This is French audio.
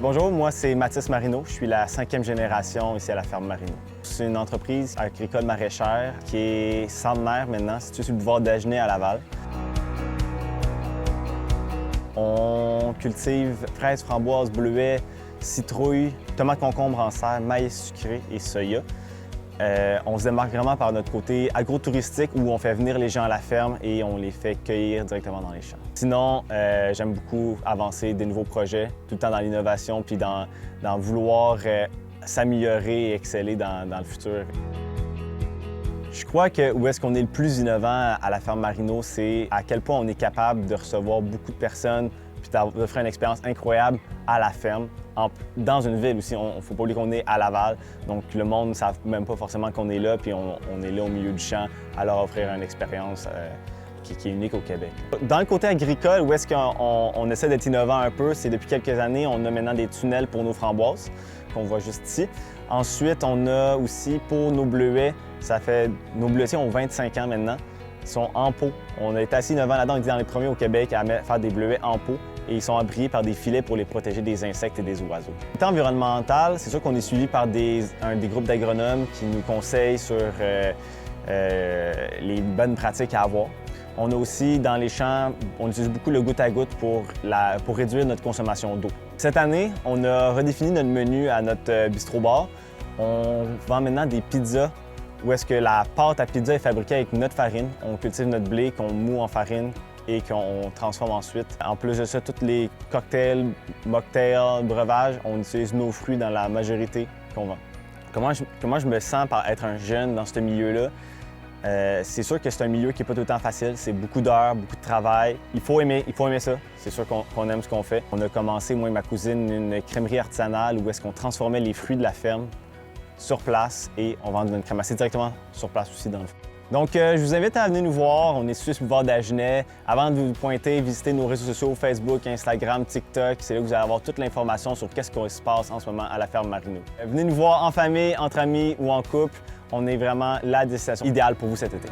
Bonjour, moi c'est Mathis Marino. Je suis la 5e génération ici à la ferme Marino. C'est une entreprise agricole maraîchère qui est centenaire maintenant, située sur le boulevard d'Agenais à Laval. On cultive fraises, framboises, bleuets, citrouilles, tomates concombre en serre, maïs sucré et soya. On se démarque vraiment par notre côté agro-touristique où on fait venir les gens à la ferme et on les fait cueillir directement dans les champs. Sinon, j'aime beaucoup avancer des nouveaux projets, tout le temps dans l'innovation puis dans vouloir s'améliorer et exceller dans le futur. Je crois que où est-ce qu'on est le plus innovant à la ferme Marino, c'est à quel point on est capable de recevoir beaucoup de personnes puis d'offrir une expérience incroyable à la ferme. Dans une ville aussi, il ne faut pas oublier qu'on est à Laval, donc le monde ne savent même pas forcément qu'on est là, puis on est là au milieu du champ à leur offrir une expérience qui est unique au Québec. Dans le côté agricole, où est-ce qu'on essaie d'être innovant un peu, c'est depuis quelques années, on a maintenant des tunnels pour nos framboises, qu'on voit juste ici. Ensuite, on a aussi pour nos bleuets, nos bleuetiers ont 25 ans maintenant, ils sont en pot. On a été assez innovants là-dedans, on était dans les premiers au Québec à faire des bleuets en pot. Et ils sont abriés par des filets pour les protéger des insectes et des oiseaux. Côté environnemental, c'est sûr qu'on est suivi par des groupes d'agronomes qui nous conseillent sur les bonnes pratiques à avoir. On a aussi, dans les champs, on utilise beaucoup le goutte-à-goutte pour réduire notre consommation d'eau. Cette année, on a redéfini notre menu à notre bistrot-bar. On vend maintenant des pizzas où est-ce que la pâte à pizza est fabriquée avec notre farine. On cultive notre blé qu'on moud en farine et qu'on transforme ensuite. En plus de ça, tous les cocktails, mocktails, breuvages, on utilise nos fruits dans la majorité qu'on vend. Comment je me sens par être un jeune dans ce milieu-là? C'est sûr que c'est un milieu qui n'est pas tout le temps facile. C'est beaucoup d'heures, beaucoup de travail. Il faut aimer ça. C'est sûr qu'on aime ce qu'on fait. On a commencé, moi et ma cousine, une crèmerie artisanale où est-ce qu'on transformait les fruits de la ferme sur place et on vendait notre crème glacée directement sur place aussi dans le fond. Donc, je vous invite à venir nous voir. On est sur le boulevard d'Agenais. Avant de vous pointer, visitez nos réseaux sociaux, Facebook, Instagram, TikTok. C'est là que vous allez avoir toute l'information sur qu'est-ce qui se passe en ce moment à la ferme Marino. Venez nous voir en famille, entre amis ou en couple. On est vraiment la destination idéale pour vous cet été.